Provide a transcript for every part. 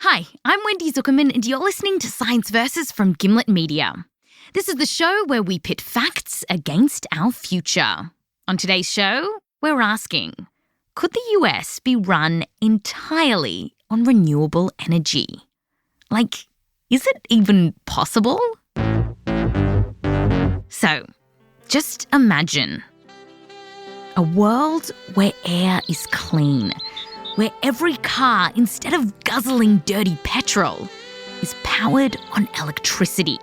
Hi, I'm Wendy Zukerman and you're listening to Science Versus from Gimlet Media. This is the show where we pit facts against our future. On today's show, we're asking, could the US be run entirely on renewable energy? Like, is it even possible? So, just imagine a world where air is clean, where every car, instead of guzzling dirty petrol, is powered on electricity.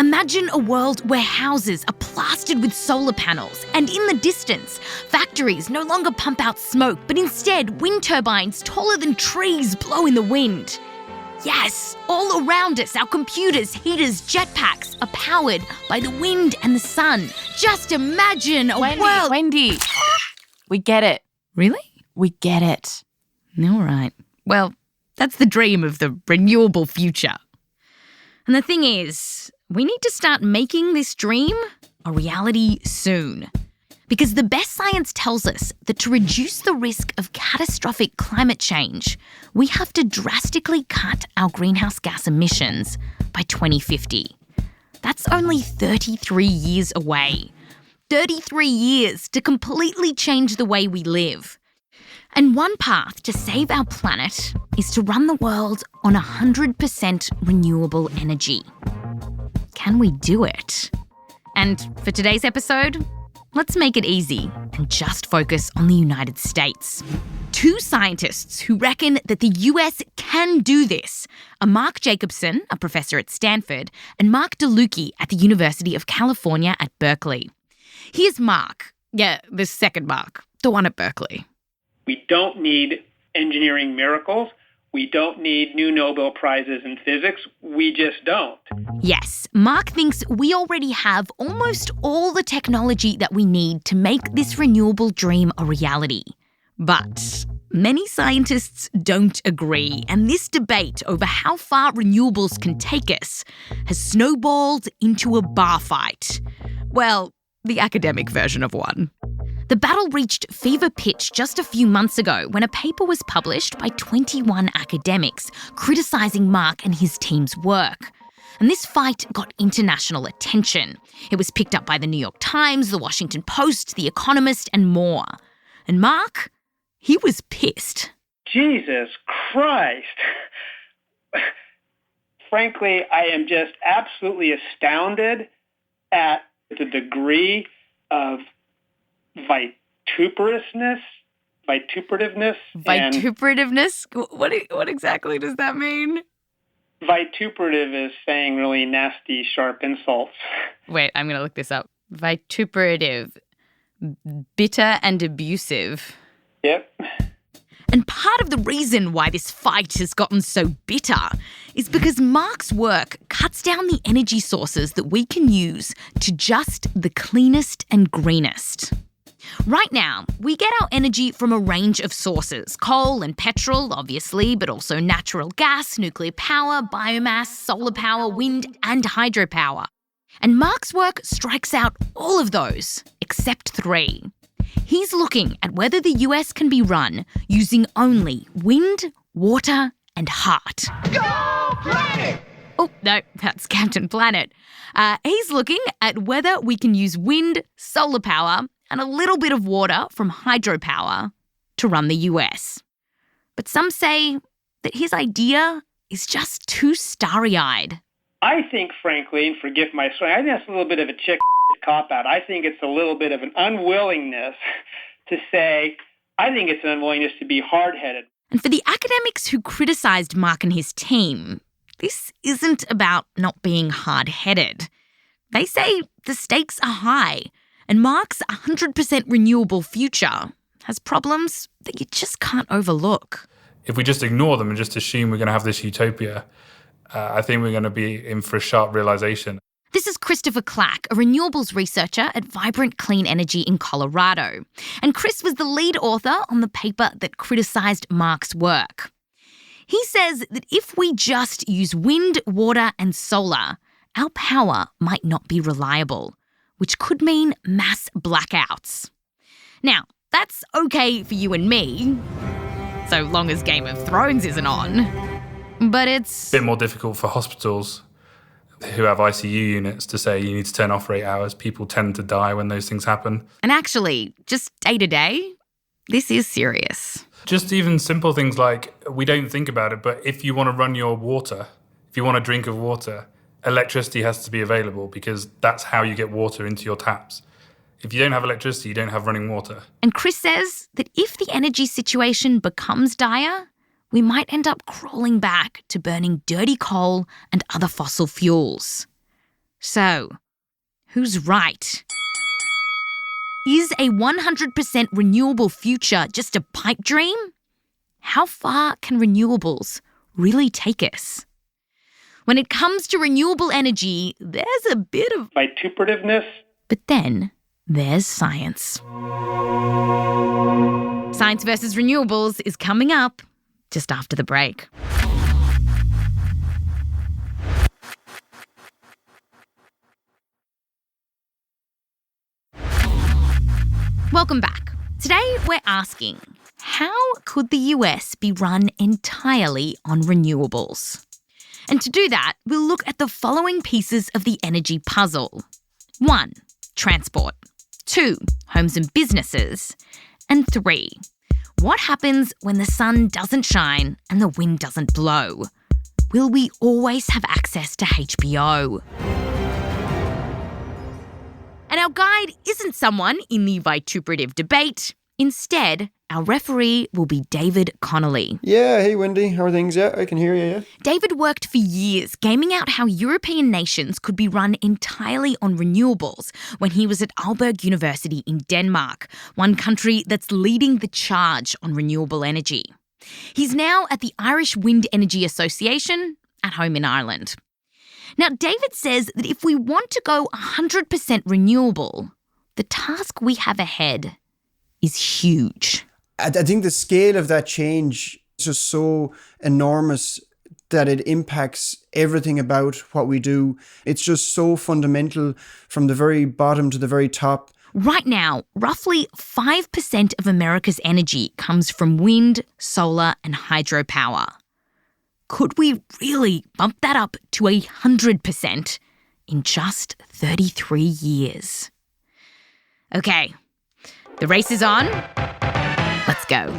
Imagine a world where houses are plastered with solar panels and in the distance, factories no longer pump out smoke, but instead wind turbines taller than trees blow in the wind. Yes, all around us, our computers, heaters, jetpacks are powered by the wind and the sun. Just imagine a world... Wendy, we get it. Really? We get it. All right. Well, that's the dream of the renewable future. And the thing is, we need to start making this dream a reality soon. Because the best science tells us that to reduce the risk of catastrophic climate change, we have to drastically cut our greenhouse gas emissions by 2050. That's only 33 years away. 33 years to completely change the way we live. And one path to save our planet is to run the world on 100% renewable energy. Can we do it? And for today's episode, let's make it easy and just focus on the United States. Two scientists who reckon that the US can do this are Mark Jacobson, a professor at Stanford, and Mark Delucchi at the University of California at Berkeley. Here's Mark. Yeah, the second Mark, the one at Berkeley. We don't need engineering miracles. We don't need new Nobel Prizes in physics. We just don't. Yes, Mark thinks we already have almost all the technology that we need to make this renewable dream a reality. But many scientists don't agree, and this debate over how far renewables can take us has snowballed into a bar fight. Well, the academic version of one. The battle reached fever pitch just a few months ago when a paper was published by 21 academics criticising Mark and his team's work. And this fight got international attention. It was picked up by the New York Times, the Washington Post, the Economist, and more. And Mark, he was pissed. Jesus Christ. Frankly, I am just absolutely astounded at the degree of vituperativeness. Vituperativeness? What exactly does that mean? Vituperative is saying really nasty, sharp insults. Wait, I'm going to look this up. Vituperative. Bitter and abusive. Yep. And part of the reason why this fight has gotten so bitter is because Mark's work cuts down the energy sources that we can use to just the cleanest and greenest. Right now, we get our energy from a range of sources. Coal and petrol, obviously, but also natural gas, nuclear power, biomass, solar power, wind and hydropower. And Mark's work strikes out all of those, except three. He's looking at whether the US can be run using only wind, water and heart. Go Planet! Oh, no, that's Captain Planet. He's looking at whether we can use wind, solar power and a little bit of water from hydropower to run the US. But some say that his idea is just too starry-eyed. I think, frankly, and forgive my swearing, I think that's a little bit of a chick cop-out. I think it's a little bit of an unwillingness to say, I think it's an unwillingness to be hard-headed. And for the academics who criticised Mark and his team, this isn't about not being hard-headed. They say the stakes are high, and Mark's 100% renewable future has problems that you just can't overlook. If we just ignore them and just assume we're going to have this utopia, I think we're going to be in for a sharp realisation. This is Christopher Clack, a renewables researcher at Vibrant Clean Energy in Colorado. And Chris was the lead author on the paper that criticised Mark's work. He says that if we just use wind, water and solar, our power might not be reliable, which could mean mass blackouts. Now, that's okay for you and me, so long as Game of Thrones isn't on. But it's a bit more difficult for hospitals who have ICU units to say you need to turn off for 8 hours. People tend to die when those things happen. And actually, just day to day, this is serious. Just even simple things like, we don't think about it, but if you want to run your water, if you want a drink of water, electricity has to be available because that's how you get water into your taps. If you don't have electricity, you don't have running water. And Chris says that if the energy situation becomes dire, we might end up crawling back to burning dirty coal and other fossil fuels. So, who's right? Is a 100% renewable future just a pipe dream? How far can renewables really take us? When it comes to renewable energy, there's a bit of vituperativeness. But then there's science. Science versus renewables is coming up just after the break. Welcome back. Today we're asking, how could the US be run entirely on renewables? And to do that, we'll look at the following pieces of the energy puzzle. 1, transport. 2, homes and businesses. And 3, what happens when the sun doesn't shine and the wind doesn't blow? Will we always have access to HBO? And our guide isn't someone in the vituperative debate. Instead, our referee will be David Connolly. Yeah, hey Wendy, how are things? Yeah, I can hear you, yeah. David worked for years gaming out how European nations could be run entirely on renewables when he was at Aalborg University in Denmark, one country that's leading the charge on renewable energy. He's now at the Irish Wind Energy Association, at home in Ireland. Now, David says that if we want to go 100% renewable, the task we have ahead is huge. I think the scale of that change is just so enormous that it impacts everything about what we do. It's just so fundamental from the very bottom to the very top. Right now, roughly 5% of America's energy comes from wind, solar and hydropower. Could we really bump that up to 100% in just 33 years? Okay, the race is on. Let's go.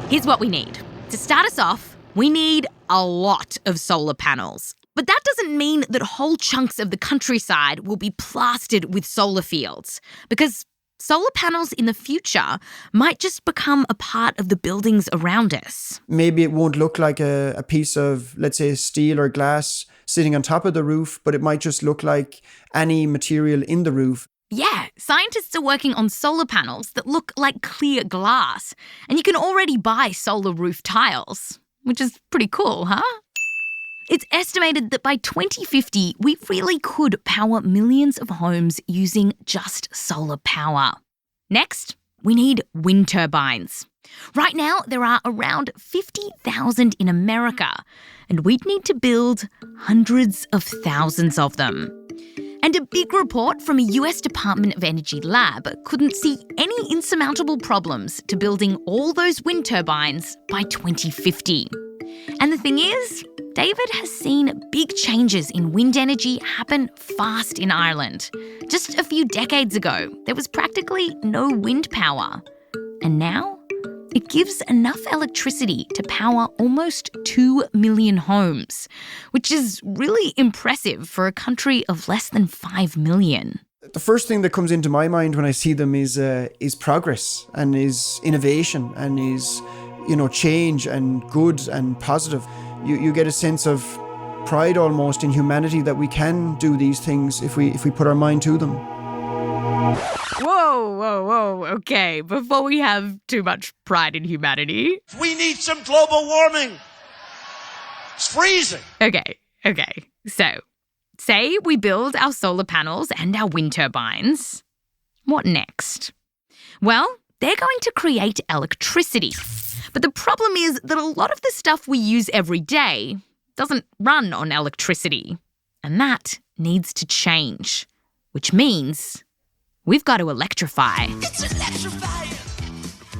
Here's what we need. To start us off, we need a lot of solar panels. But that doesn't mean that whole chunks of the countryside will be plastered with solar fields, because solar panels in the future might just become a part of the buildings around us. Maybe it won't look like a piece of, let's say, steel or glass sitting on top of the roof, but it might just look like any material in the roof. Yeah, scientists are working on solar panels that look like clear glass, and you can already buy solar roof tiles, which is pretty cool, huh? It's estimated that by 2050, we really could power millions of homes using just solar power. Next, we need wind turbines. Right now, there are around 50,000 in America, and we'd need to build hundreds of thousands of them. And a big report from a US Department of Energy lab couldn't see any insurmountable problems to building all those wind turbines by 2050. And the thing is, David has seen big changes in wind energy happen fast in Ireland. Just a few decades ago, there was practically no wind power. And now, it gives enough electricity to power almost 2 million homes, which is really impressive for a country of less than 5 million. The first thing that comes into my mind when I see them is progress and is innovation and is, change and good and positive. You get a sense of pride almost in humanity that we can do these things if we put our mind to them. Whoa. Okay, before we have too much pride in humanity. We need some global warming. It's freezing. Okay. So, say we build our solar panels and our wind turbines. What next? Well, they're going to create electricity. But the problem is that a lot of the stuff we use every day doesn't run on electricity. And that needs to change, which means we've got to electrify. It's electrifying.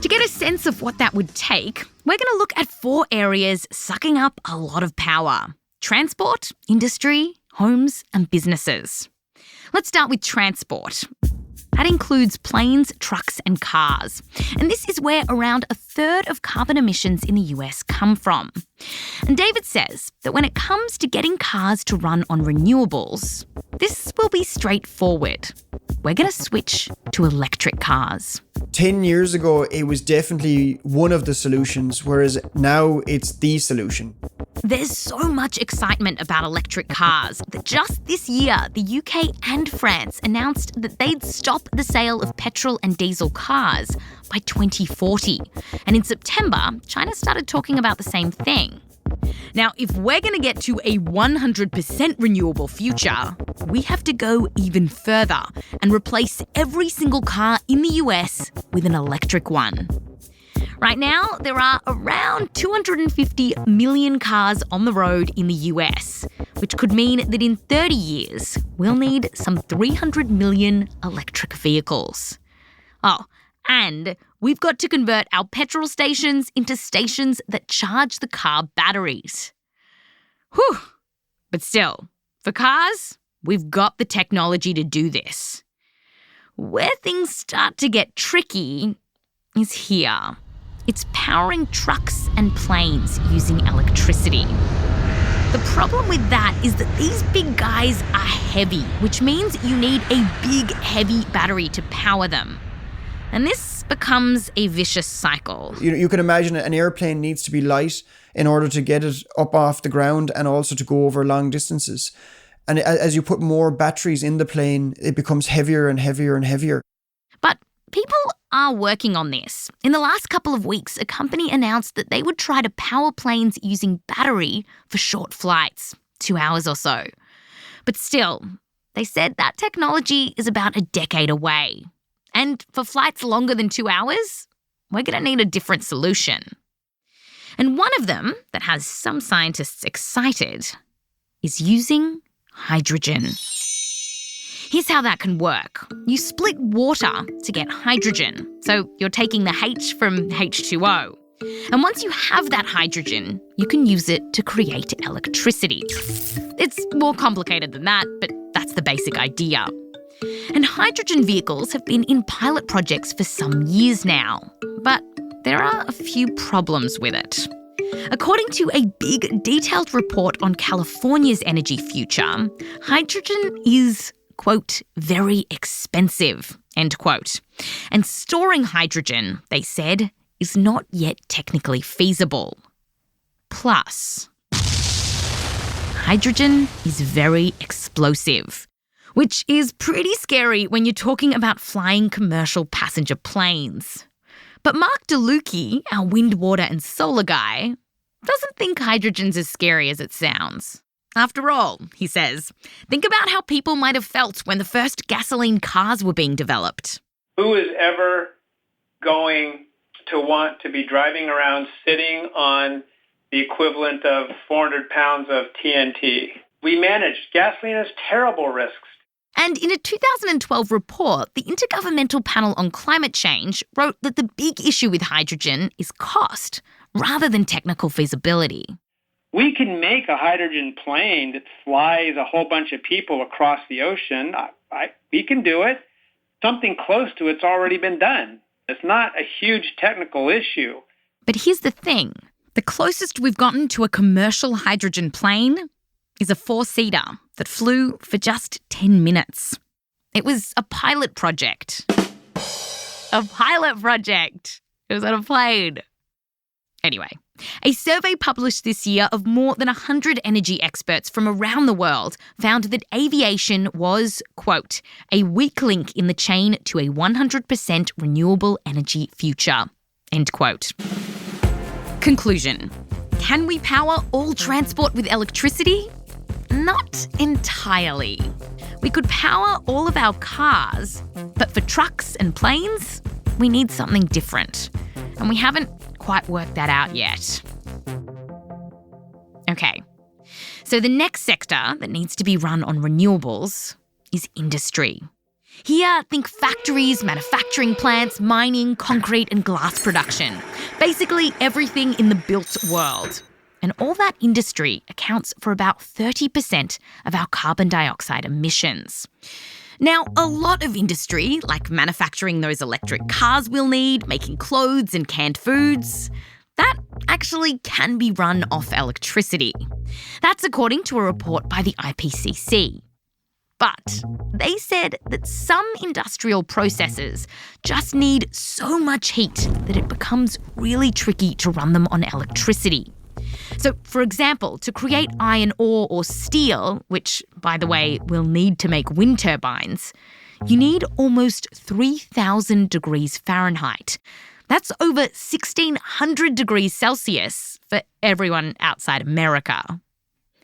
To To get a sense of what that would take, we're going to look at 4 areas sucking up a lot of power: transport, industry, homes, and businesses. Let's start with transport. That includes planes, trucks, and cars. And this is where around a third of carbon emissions in the US come from. And David says that when it comes to getting cars to run on renewables, this will be straightforward. We're going to switch to electric cars. 10 years ago, it was definitely one of the solutions, whereas now it's the solution. There's so much excitement about electric cars that just this year, the UK and France announced that they'd stop the sale of petrol and diesel cars by 2040. And in September, China started talking about the same thing. Now, if we're going to get to a 100% renewable future, we have to go even further and replace every single car in the US with an electric one. Right now, there are around 250 million cars on the road in the US, which could mean that in 30 years, we'll need some 300 million electric vehicles. Oh, and we've got to convert our petrol stations into stations that charge the car batteries. Whew! But still, for cars, we've got the technology to do this. Where things start to get tricky is here. It's powering trucks and planes using electricity. The problem with that is that these big guys are heavy, which means you need a big, heavy battery to power them. And this becomes a vicious cycle. You can imagine an airplane needs to be light in order to get it up off the ground and also to go over long distances. And as you put more batteries in the plane, it becomes heavier and heavier and heavier. But people are working on this. In the last couple of weeks, a company announced that they would try to power planes using battery for short flights, 2 hours or so. But still, they said that technology is about a decade away. And for flights longer than 2 hours, we're going to need a different solution. And one of them that has some scientists excited is using hydrogen. Here's how that can work. You split water to get hydrogen. So you're taking the H from H2O. And once you have that hydrogen, you can use it to create electricity. It's more complicated than that, but that's the basic idea. And hydrogen vehicles have been in pilot projects for some years now. But there are a few problems with it. According to a big, detailed report on California's energy future, hydrogen is, quote, very expensive, end quote. And storing hydrogen, they said, is not yet technically feasible. Plus, hydrogen is very explosive, which is pretty scary when you're talking about flying commercial passenger planes. But Mark Delucchi, our wind, water and solar guy, doesn't think hydrogen's as scary as it sounds. After all, he says, think about how people might have felt when the first gasoline cars were being developed. Who is ever going to want to be driving around sitting on the equivalent of 400 pounds of TNT? We managed. Gasoline has terrible risks. And in a 2012 report, the Intergovernmental Panel on Climate Change wrote that the big issue with hydrogen is cost, rather than technical feasibility. We can make a hydrogen plane that flies a whole bunch of people across the ocean. We can do it. Something close to it's already been done. It's not a huge technical issue. But here's the thing. The closest we've gotten to a commercial hydrogen plane is a 4-seater that flew for just 10 minutes. It was a pilot project. A pilot project. It was on a plane. Anyway, a survey published this year of more than 100 energy experts from around the world found that aviation was, quote, a weak link in the chain to a 100% renewable energy future, end quote. Conclusion. Can we power all transport with electricity? Not entirely. We could power all of our cars, but for trucks and planes, we need something different. And we haven't quite worked that out yet. Okay, so the next sector that needs to be run on renewables is industry. Here, think factories, manufacturing plants, mining, concrete and glass production. Basically everything in the built world. And all that industry accounts for about 30% of our carbon dioxide emissions. Now, a lot of industry, like manufacturing those electric cars we'll need, making clothes and canned foods, that actually can be run off electricity. That's according to a report by the IPCC. But they said that some industrial processes just need so much heat that it becomes really tricky to run them on electricity. So, for example, to create iron ore or steel, which, by the way, we'll need to make wind turbines, you need almost 3,000 degrees Fahrenheit. That's over 1,600 degrees Celsius for everyone outside America.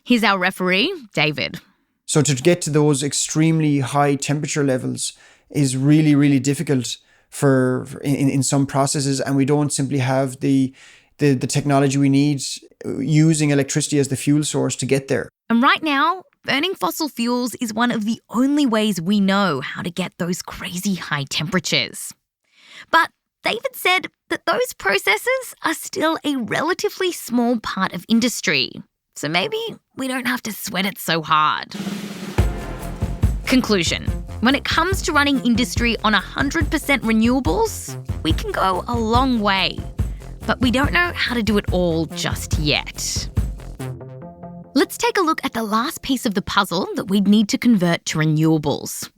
Here's our referee, David. So to get to those extremely high temperature levels is really, really difficult for in some processes, and we don't simply have the technology we need using electricity as the fuel source to get there. And right now, burning fossil fuels is one of the only ways we know how to get those crazy high temperatures. But David said that those processes are still a relatively small part of industry. So maybe we don't have to sweat it so hard. Conclusion. When it comes to running industry on 100% renewables, we can go a long way. But we don't know how to do it all just yet. Let's take a look at the last piece of the puzzle that we'd need to convert to renewables.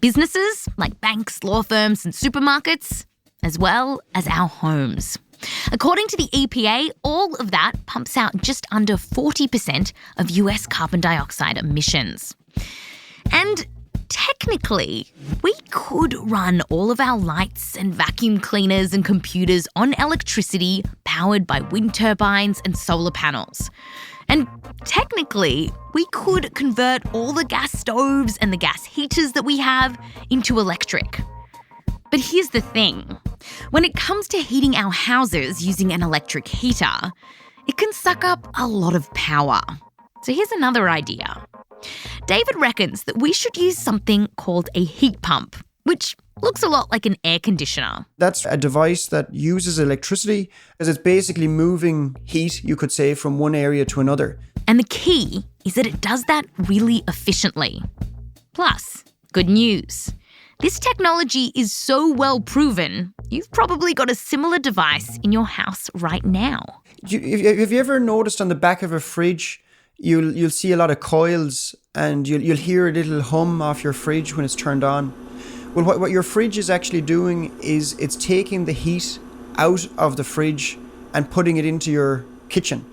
Businesses like banks, law firms and supermarkets, as well as our homes. According to the EPA, all of that pumps out just under 40% of US carbon dioxide emissions. And technically, we could run all of our lights and vacuum cleaners and computers on electricity powered by wind turbines and solar panels. And technically, we could convert all the gas stoves and the gas heaters that we have into electric. But here's the thing. When it comes to heating our houses using an electric heater, it can suck up a lot of power. So here's another idea. David reckons that we should use something called a heat pump, which looks a lot like an air conditioner. That's a device that uses electricity, as it's basically moving heat, you could say, from one area to another. And the key is that it does that really efficiently. Plus, good news. This technology is so well proven, you've probably got a similar device in your house right now. Have you ever noticed on the back of a fridge, you'll see a lot of coils and you'll hear a little hum off your fridge when it's turned on? Well, what your fridge is actually doing is it's taking the heat out of the fridge and putting it into your kitchen.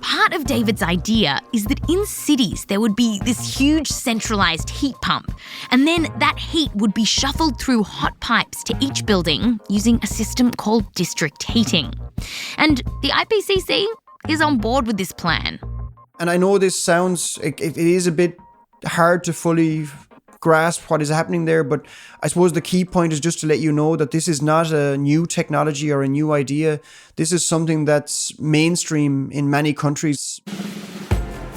Part of David's idea is that in cities there would be this huge centralised heat pump, and then that heat would be shuffled through hot pipes to each building using a system called district heating. And the IPCC is on board with this plan. And I know this sounds, it is a bit hard to fully grasp what is happening there, but I suppose the key point is just to let you know that this is not a new technology or a new idea. This is something that's mainstream in many countries.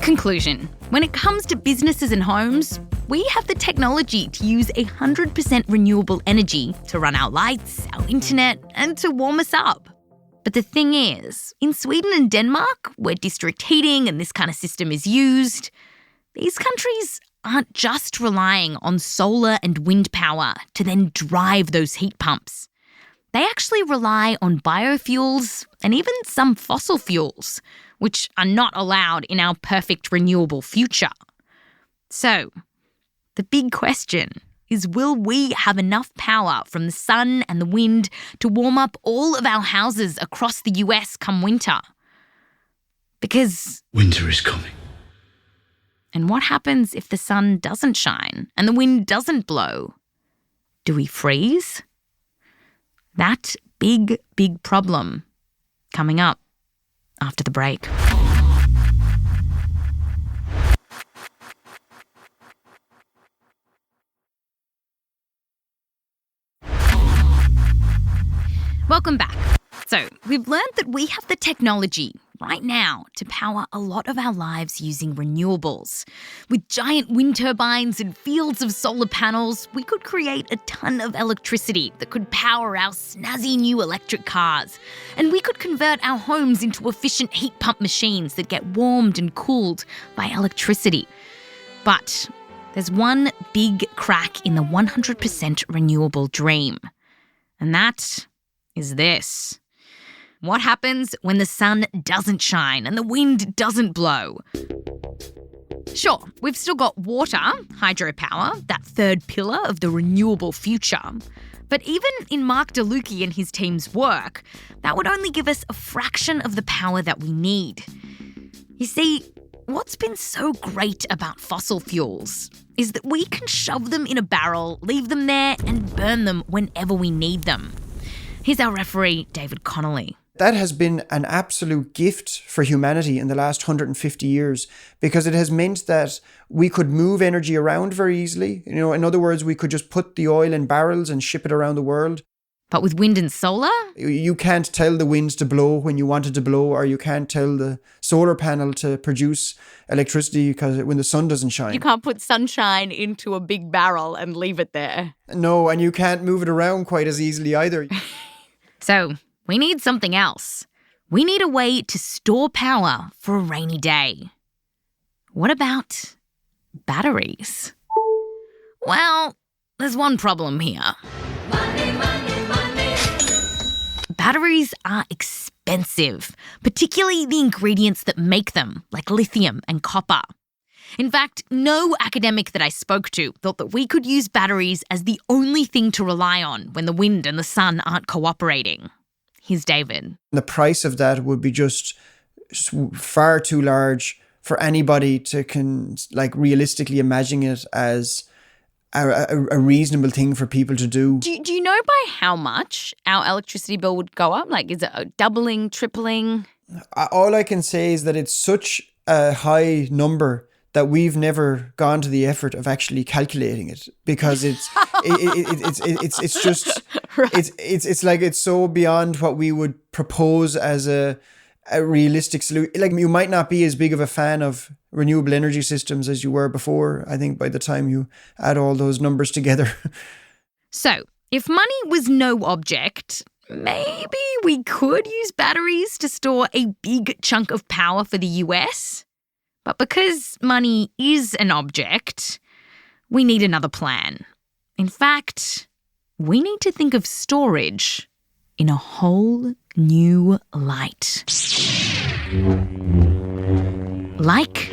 Conclusion. When it comes to businesses and homes, we have the technology to use 100% renewable energy to run our lights, our internet, and to warm us up. But the thing is, in Sweden and Denmark, where district heating and this kind of system is used, these countries aren't just relying on solar and wind power to then drive those heat pumps. They actually rely on biofuels and even some fossil fuels, which are not allowed in our perfect renewable future. So, the big question is, will we have enough power from the sun and the wind to warm up all of our houses across the US come winter? Because winter is coming. And what happens if the sun doesn't shine and the wind doesn't blow? Do we freeze? That big, big problem coming up after the break. Welcome back. So, we've learned that we have the technology right now to power a lot of our lives using renewables. With giant wind turbines and fields of solar panels, we could create a ton of electricity that could power our snazzy new electric cars. And we could convert our homes into efficient heat pump machines that get warmed and cooled by electricity. But there's one big crack in the 100% renewable dream. And that is this. What happens when the sun doesn't shine and the wind doesn't blow? Sure, we've still got water, hydropower, that third pillar of the renewable future. But even in Mark Delucchi and his team's work, that would only give us a fraction of the power that we need. You see, what's been so great about fossil fuels is that we can shove them in a barrel, leave them there, and burn them whenever we need them. Here's our referee, David Connolly. That has been an absolute gift for humanity in the last 150 years because it has meant that we could move energy around very easily. You know, in other words, we could just put the oil in barrels and ship it around the world. But with wind and solar? You can't tell the winds to blow when you want it to blow, or you can't tell the solar panel to produce electricity because when the sun doesn't shine. You can't put sunshine into a big barrel and leave it there. No, and you can't move it around quite as easily either. So we need something else. We need a way to store power for a rainy day. What about batteries? Well, there's one problem here. Money, money, money. Batteries are expensive, particularly the ingredients that make them, like lithium and copper. In fact, no academic that I spoke to thought that we could use batteries as the only thing to rely on when the wind and the sun aren't cooperating. Here's David. The price of that would be just far too large for anybody to realistically imagine it as a reasonable thing for people to do. Do you know by how much our electricity bill would go up? Like, is it doubling, tripling? All I can say is that it's such a high number that we've never gone to the effort of actually calculating it because it's just Right. it's like it's so beyond what we would propose as a realistic solution. Like, you might not be as big of a fan of renewable energy systems as you were before, I think, by the time you add all those numbers together. So, if money was no object, maybe we could use batteries to store a big chunk of power for the US. But because money is an object, we need another plan. In fact, we need to think of storage in a whole new light. Like,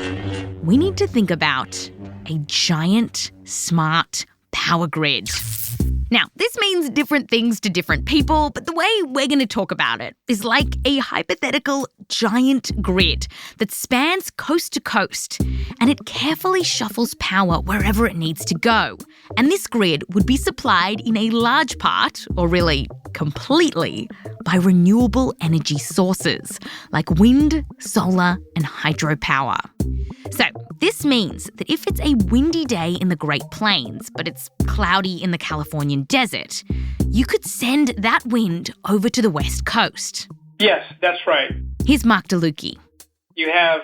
we need to think about a giant, smart power grid. Now, this means different things to different people, but the way we're going to talk about it is like a hypothetical giant grid that spans coast to coast, and it carefully shuffles power wherever it needs to go. And this grid would be supplied in a large part, or really completely, by renewable energy sources like wind, solar, and hydropower. So this means that if it's a windy day in the Great Plains, but it's cloudy in the Californian desert, you could send that wind over to the West Coast. Yes, that's right. Here's Mark Delucchi. You have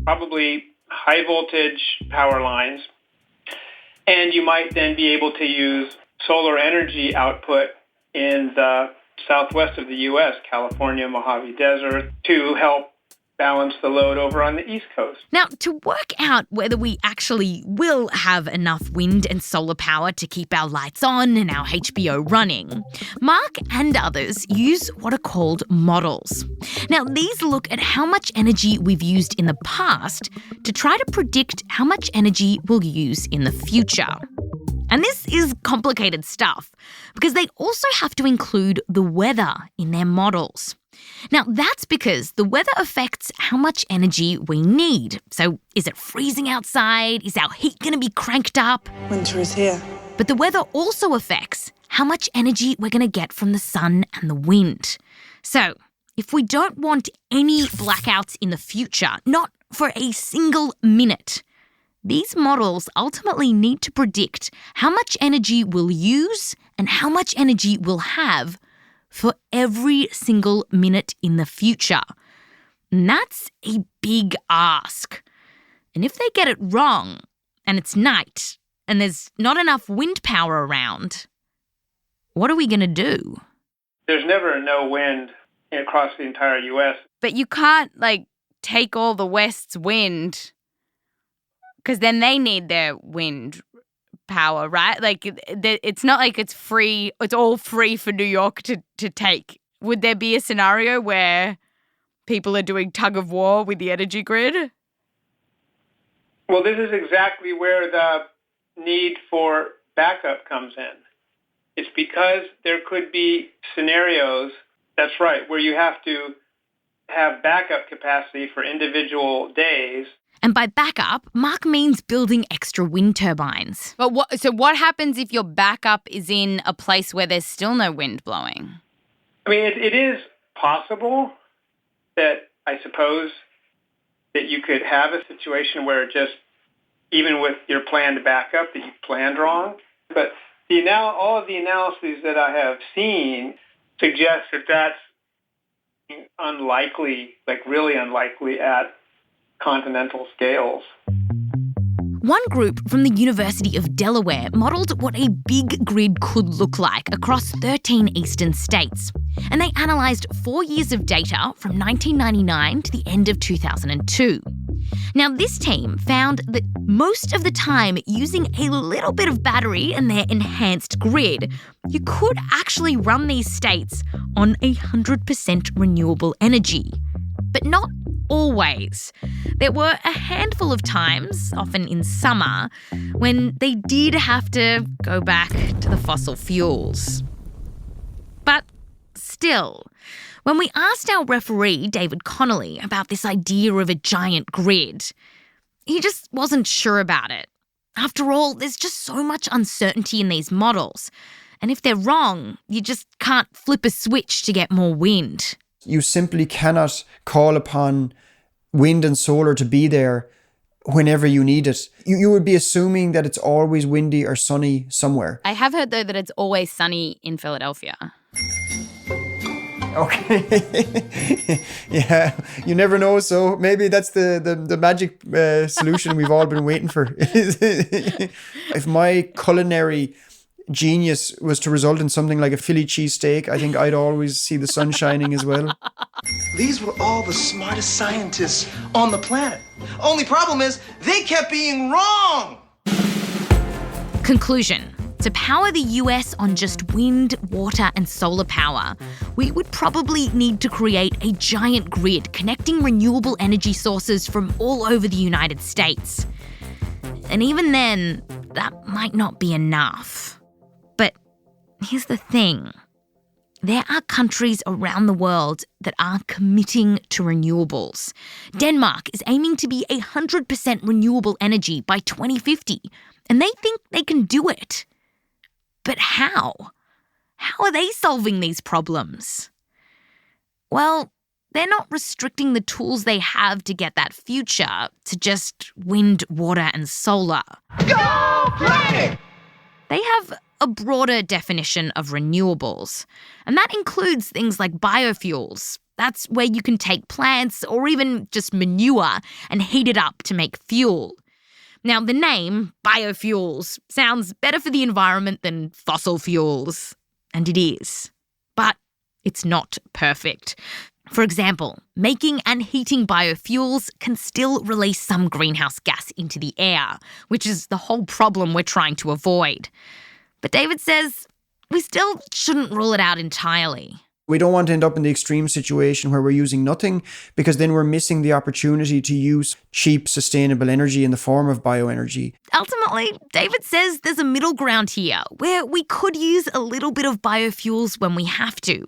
probably high voltage power lines, and you might then be able to use solar energy output in the southwest of the U.S., California, Mojave Desert, to help balance the load over on the East Coast. Now, to work out whether we actually will have enough wind and solar power to keep our lights on and our HBO running, Mark and others use what are called models. Now, these look at how much energy we've used in the past to try to predict how much energy we'll use in the future. And this is complicated stuff because they also have to include the weather in their models. Now, that's because the weather affects how much energy we need. So, is it freezing outside? Is our heat going to be cranked up? Winter is here. But the weather also affects how much energy we're going to get from the sun and the wind. So, if we don't want any blackouts in the future, not for a single minute, these models ultimately need to predict how much energy we'll use and how much energy we'll have for every single minute in the future. And that's a big ask. And if they get it wrong, and it's night, and there's not enough wind power around, what are we going to do? There's never no wind across the entire U.S. But you can't, take all the West's wind, because then they need their wind power, right? It's not like it's free. It's all free for New York to take. Would there be a scenario where people are doing tug of war with the energy grid? Well, this is exactly where the need for backup comes in. It's because there could be scenarios, that's right, where you have to have backup capacity for individual days. And by backup, Mark means building extra wind turbines. But what happens if your backup is in a place where there's still no wind blowing? I mean, it is possible that, I suppose, that you could have a situation where just, even with your planned backup, that you planned wrong. But all of the analyses that I have seen suggest that that's unlikely, really unlikely at continental scales. One group from the University of Delaware modelled what a big grid could look like across 13 eastern states. And they analysed 4 years of data from 1999 to the end of 2002. Now, this team found that most of the time, using a little bit of battery and their enhanced grid, you could actually run these states on 100% renewable energy. But not always. There were a handful of times, often in summer, when they did have to go back to the fossil fuels. But still, when we asked our referee, David Connolly, about this idea of a giant grid, he just wasn't sure about it. After all, there's just so much uncertainty in these models. And if they're wrong, you just can't flip a switch to get more wind. You simply cannot call upon wind and solar to be there whenever you need it. You would be assuming that it's always windy or sunny somewhere. I have heard, though, that it's always sunny in Philadelphia. Okay. Yeah, you never know. So maybe that's the magic solution we've all been waiting for. If my culinary genius was to result in something like a Philly cheesesteak, I think I'd always see the sun shining as well. These were all the smartest scientists on the planet. Only problem is they kept being wrong. Conclusion. To power the US on just wind, water and solar power, we would probably need to create a giant grid connecting renewable energy sources from all over the United States. And even then, that might not be enough. But here's the thing. There are countries around the world that are committing to renewables. Denmark is aiming to be 100% renewable energy by 2050, and they think they can do it. But how? How are they solving these problems? Well, they're not restricting the tools they have to get that future to just wind, water and solar. Go play! They have a broader definition of renewables, and that includes things like biofuels. That's where you can take plants or even just manure and heat it up to make fuel. Now, the name, biofuels, sounds better for the environment than fossil fuels, and it is. But it's not perfect. For example, making and heating biofuels can still release some greenhouse gas into the air, which is the whole problem we're trying to avoid. But David says we still shouldn't rule it out entirely. We don't want to end up in the extreme situation where we're using nothing, because then we're missing the opportunity to use cheap, sustainable energy in the form of bioenergy. Ultimately, David says there's a middle ground here where we could use a little bit of biofuels when we have to.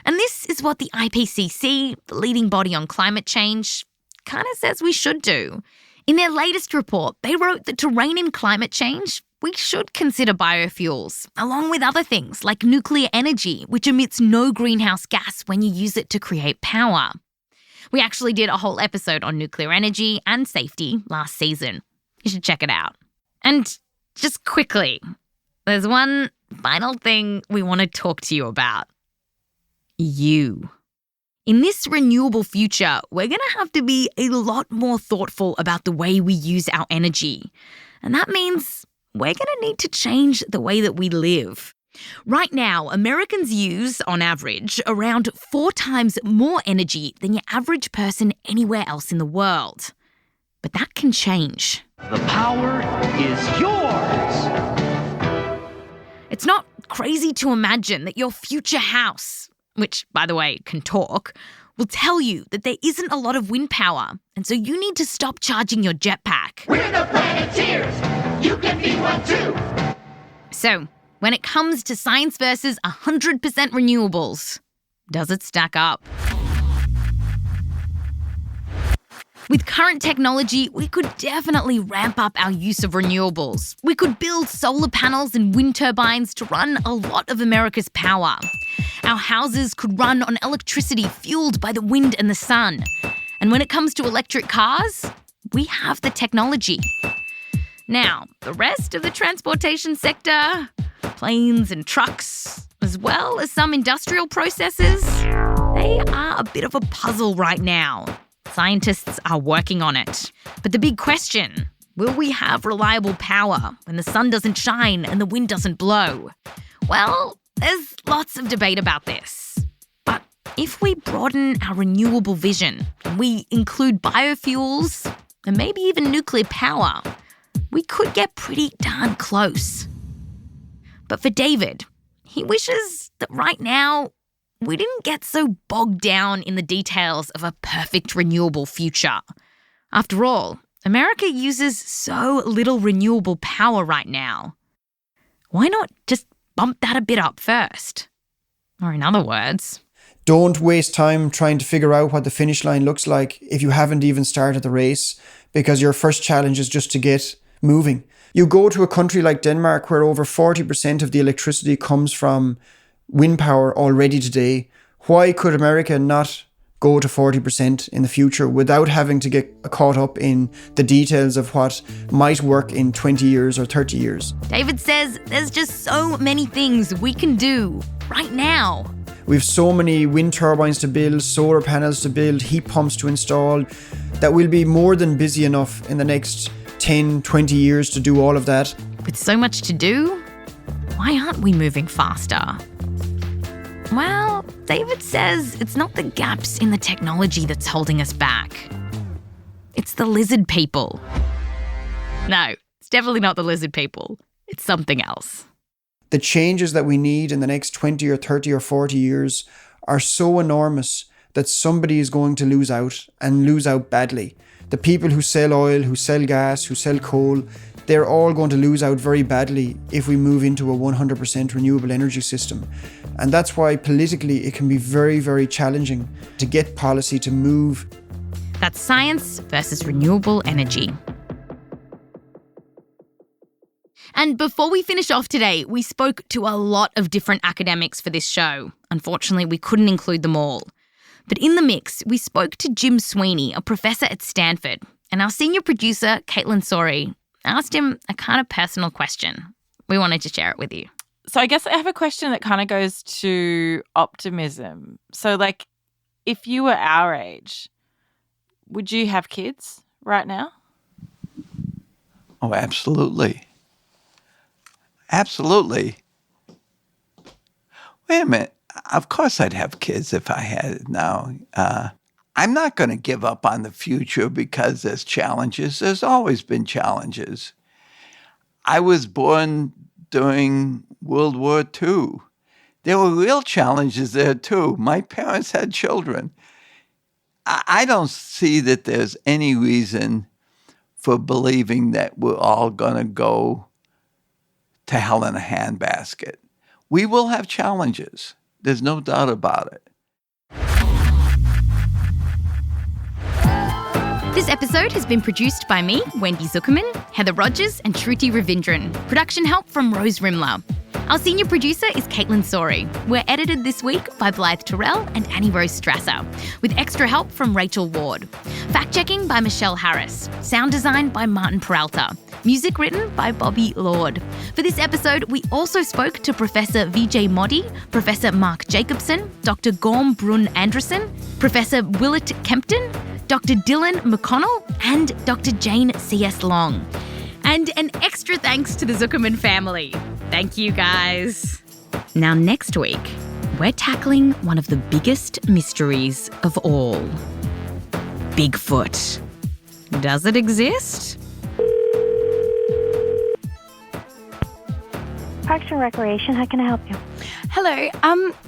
And this is what the IPCC, the leading body on climate change, kind of says we should do. In their latest report, they wrote that to rein in climate change, we should consider biofuels, along with other things like nuclear energy, which emits no greenhouse gas when you use it to create power. We actually did a whole episode on nuclear energy and safety last season. You should check it out. And just quickly, there's one final thing we want to talk to you about. You. In this renewable future, we're going to have to be a lot more thoughtful about the way we use our energy. And that means we're going to need to change the way that we live. Right now, Americans use, on average, around 4 times more energy than your average person anywhere else in the world. But that can change. The power is yours. It's not crazy to imagine that your future house, which, by the way, can talk, will tell you that there isn't a lot of wind power, and so you need to stop charging your jetpack. We're the Planeteers. You can be one too. So, when it comes to science versus 100% renewables, does it stack up? With current technology, we could definitely ramp up our use of renewables. We could build solar panels and wind turbines to run a lot of America's power. Our houses could run on electricity fueled by the wind and the sun. And when it comes to electric cars, we have the technology. Now, the rest of the transportation sector, planes and trucks, as well as some industrial processes, they are a bit of a puzzle right now. Scientists are working on it. But the big question, will we have reliable power when the sun doesn't shine and the wind doesn't blow? Well, there's lots of debate about this. But if we broaden our renewable vision and we include biofuels and maybe even nuclear power, we could get pretty darn close. But for David, he wishes that right now we didn't get so bogged down in the details of a perfect renewable future. After all, America uses so little renewable power right now. Why not just bump that a bit up first? Or in other words, don't waste time trying to figure out what the finish line looks like if you haven't even started the race, because your first challenge is just to get moving. You go to a country like Denmark where over 40% of the electricity comes from wind power already today. Why could America not go to 40% in the future without having to get caught up in the details of what might work in 20 years or 30 years? David says there's just so many things we can do right now. We have so many wind turbines to build, solar panels to build, heat pumps to install, that we'll be more than busy enough in the next 10, 20 years to do all of that. With so much to do, why aren't we moving faster? Well, David says it's not the gaps in the technology that's holding us back. It's the lizard people. No, it's definitely not the lizard people. It's something else. The changes that we need in the next 20 or 30 or 40 years are so enormous that somebody is going to lose out and lose out badly. The people who sell oil, who sell gas, who sell coal, they're all going to lose out very badly if we move into a 100% renewable energy system. And that's why politically it can be very, very challenging to get policy to move. That's science versus renewable energy. And before we finish off today, we spoke to a lot of different academics for this show. Unfortunately, we couldn't include them all. But in the mix, we spoke to Jim Sweeney, a professor at Stanford, and our senior producer, Kaitlyn Sawrey, asked him a kind of personal question. We wanted to share it with you. So I guess I have a question that kind of goes to optimism. So, like, if you were our age, would you have kids right now? Oh, absolutely. Absolutely. Wait a minute. Of course I'd have kids if I had it now. I'm not going to give up on the future because there's challenges. There's always been challenges. I was born during World War II. There were real challenges there too. My parents had children. I don't see that there's any reason for believing that we're all going to go to hell in a handbasket. We will have challenges. There's no doubt about it. This episode has been produced by me, Wendy Zukerman, Heather Rogers and Shruti Ravindran. Production help from Rose Rimler. Our senior producer is Kaitlyn Sawrey. We're edited this week by Blythe Terrell and Annie Rose Strasser, with extra help from Rachel Ward. Fact-checking by Michelle Harris. Sound design by Martin Peralta. Music written by Bobby Lord. For this episode, we also spoke to Professor Vijay Modi, Professor Mark Jacobson, Dr. Gorm Bruun Andresen, Professor Willett Kempton, Dr. Dylan McConnell, and Dr. Jane C.S. Long. And an extra thanks to the Zukerman family. Thank you, guys. Now, next week, we're tackling one of the biggest mysteries of all. Bigfoot. Does it exist? Parks and Recreation, how can I help you? Hello,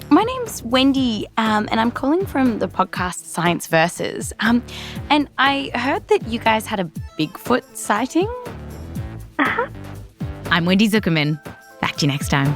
my name's Wendy, and I'm calling from the podcast Science Versus. And I heard that you guys had a Bigfoot sighting. Uh-huh. I'm Wendy Zukerman. Back to you next time.